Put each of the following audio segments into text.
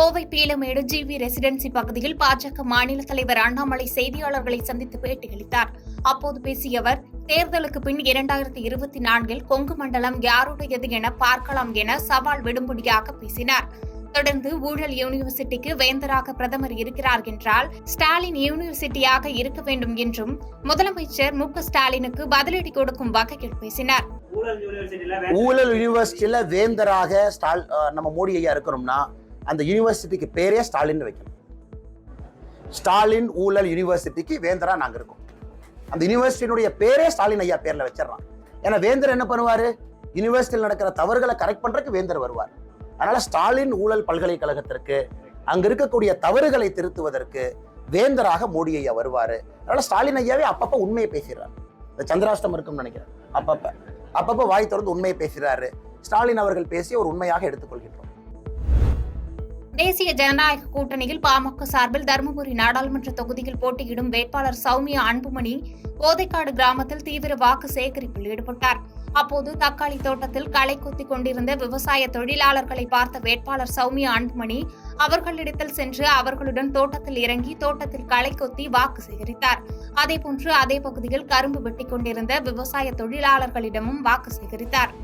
Kovai Peelamedu GV residency பகுதியில் பாஜக மாநில தலைவர் அண்ணாமலை செய்தியாளர்களை சந்தித்து பேட்டியளித்தார். அப்போது பேசிய அவர், தேர்தலுக்கு பின் 2024 கொங்கு மண்டலம் யாருடையது என பார்க்கலாம் என சவால் விடும்படியாக பேசினார். தொடர்ந்து ஊழல் யூனிவர்சிட்டிக்கு வேந்தராக பிரதமர் இருக்கிறார் என்றால் ஸ்டாலின் யூனிவர்சிட்டியாக இருக்க வேண்டும் என்றும் முதலமைச்சர் மு.க.ஸ்டாலினுக்கு பதிலடி கொடுக்கும் வகையில் பேசினார். ஊழல் யூனிவர்சிட்டியில வேந்தராக நம்ம மோடி ஐயா இருக்கணும்னா அந்த யூனிவர்சிட்டிக்கு பேரே ஸ்டாலின் வைக்கணும். ஸ்டாலின் ஊழல் யூனிவர்சிட்டிக்கு வேந்தரா நாங்க இருக்கோம். அந்த யூனிவர்சிட்டியினுடைய பேரே ஸ்டாலின் ஐயா பேர்ல வச்சிடறான். ஏன்னா வேந்தர் என்ன பண்ணுவாரு? யூனிவர்சிட்டியில் நடக்கிற தவறுகளை கரெக்ட் பண்றதுக்கு வேந்தர் வருவார். அதனால ஸ்டாலின் ஊழல் பல்கலைக்கழகத்திற்கு அங்க இருக்கக்கூடிய தவறுகளை திருத்துவதற்கு வேந்தராக மோடி ஐயா வருவாரு. அதனால ஸ்டாலின் ஐயாவே அப்பப்ப உண்மையை பேசுறாரு. இந்த சந்திராஷ்டம் இருக்கும்னு நினைக்கிறேன். அப்பப்ப வாய் திறந்து உண்மையை பேசுறாரு. ஸ்டாலின் அவர்கள் பேசி ஒரு உண்மையாக எடுத்துக்கொள்கின்றோம். தேசிய ஜனநாயக கூட்டணியில் பாமக சார்பில் தருமபுரி நாடாளுமன்ற தொகுதியில் போட்டியிடும் வேட்பாளர் சௌமியா அன்புமணி போதைக்காடு கிராமத்தில் தீவிர வாக்கு சேகரிப்பில் ஈடுபட்டார். அப்போது தக்காளி தோட்டத்தில் களை கொத்திக் கொண்டிருந்த விவசாய தொழிலாளர்களை பார்த்த வேட்பாளர் சௌமியா அன்புமணி அவர்களிடத்தில் சென்று அவர்களுடன் தோட்டத்தில் இறங்கி தோட்டத்தில் களை கொத்தி வாக்கு சேகரித்தார். அதேபோன்று அதே பகுதியில் கரும்பு வெட்டிக் கொண்டிருந்த விவசாய தொழிலாளர்களிடமும் வாக்கு சேகரித்தார்.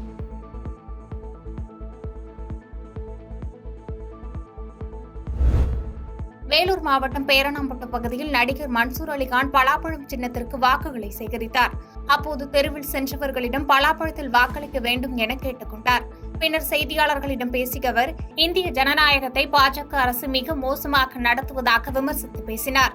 வேலூர் மாவட்டம் பேரணாம்பட்டு பகுதியில் நடிகர் மன்சூர் அலிகான் பலாப்பழம் சின்னத்திற்கு வாக்குகளை சேகரித்தார். அப்போது தெருவில் சென்றவர்களிடம் பலாப்பழத்தில் வாக்களிக்க வேண்டும் என கேட்டுக் கொண்டார். பின்னர் செய்தியாளர்களிடம் பேசிய அவர், இந்திய ஜனநாயகத்தை பாஜக அரசு மிக மோசமாக நடத்துவதாக விமர்சித்து பேசினார்.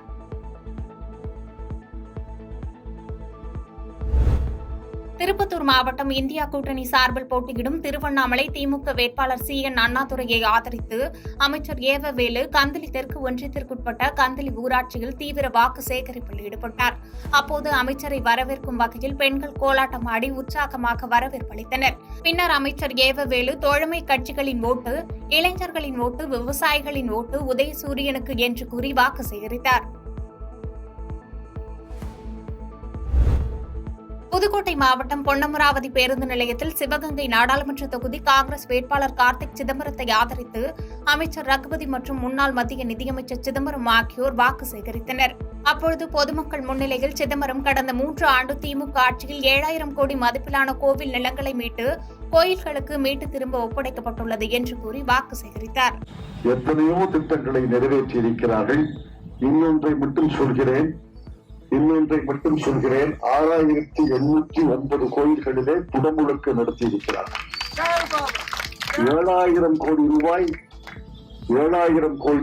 திருப்பத்தூர் மாவட்டம் இந்தியா கூட்டணி சார்பில் போட்டியிடும் திருவண்ணாமலை திமுக வேட்பாளர் சி.என். அண்ணாதுரையை ஆதரித்து அமைச்சர் ஏவவேலு கந்தளி தெற்கு ஒன்றியத்திற்குட்பட்ட கந்தளி ஊராட்சியில் தீவிர வாக்கு சேகரிப்பில் ஈடுபட்டார். அப்போது அமைச்சரை வரவேற்கும் வகையில் பெண்கள் கோலாட்டம் ஆடி உற்சாகமாக வரவேற்பளித்தனர். பின்னர் அமைச்சர் ஏவவேலு தோழமை கட்சிகளின் ஓட்டு, இளைஞர்களின் ஓட்டு, விவசாயிகளின் ஓட்டு உதயசூரியனுக்கு என்று கூறி வாக்கு சேகரித்தார். புதுக்கோட்டை மாவட்டம் பொன்னமராவதி பேருந்து நிலையத்தில் சிவகங்கை நாடாளுமன்ற தொகுதி காங்கிரஸ் வேட்பாளர் கார்த்திக் சிதம்பரத்தை ஆதரித்து அமைச்சர் ரகுபதி மற்றும் முன்னாள் மத்திய நிதியமைச்சர் சிதம்பரம் ஆகியோர் வாக்கு சேகரித்தனர். அப்பொழுது பொதுமக்கள் முன்னிலையில் சிதம்பரம் கடந்த 3 ஆண்டு திமுக ஆட்சியில் 7000 கோடி மதிப்பிலான கோவில் நிலங்களை மீட்டு கோயில்களுக்கு மீட்டு திரும்ப ஒப்படைக்கப்பட்டுள்ளது என்று கூறி வாக்கு சேகரித்தார். எத்தனையோ திட்டங்களை நிறைவேற்றியிருக்கிறார்கள். இன்னொன்றை மட்டும் சொல்கிறேன் 6809 கோயில்களிலே புடமுழுக்கு நடத்தியிருக்கிறார். 7000 கோடி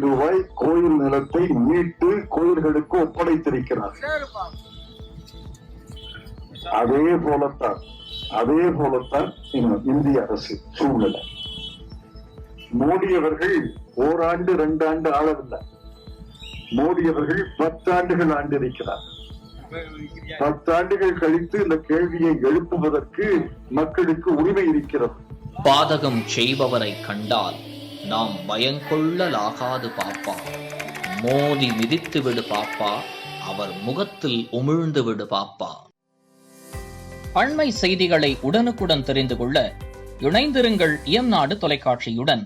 ரூபாய் கோயில் நிலத்தை மீட்டு கோயில்களுக்கு ஒப்படைத்திருக்கிறார். அதே போலத்தான் இந்திய அரசு சூழ்நிலை. மோடி அவர்கள் 1 ஆண்டு 2 ஆண்டு ஆளவில்லை. மோடி அவர்கள் 10 ஆண்டுகள் ஆண்டிருக்கிறார். 10 ஆண்டுகள் கழித்து இந்த கேள்வியை எழுப்புவதற்கு மக்களுக்கு உரிமை இருக்கிறது. பாதகம் செய்பவரை கண்டால் நாம் பயங்கொள்ளலாகாது பாப்பா, மோதி மிதித்து விடு பாப்பா, அவர் முகத்தில் உமிழ்ந்து விடு பாப்பா. அண்மை செய்திகளை உடனுக்குடன் தெரிந்து கொள்ள இணைந்திருங்கள் இயம்நாடு தொலைக்காட்சியுடன்.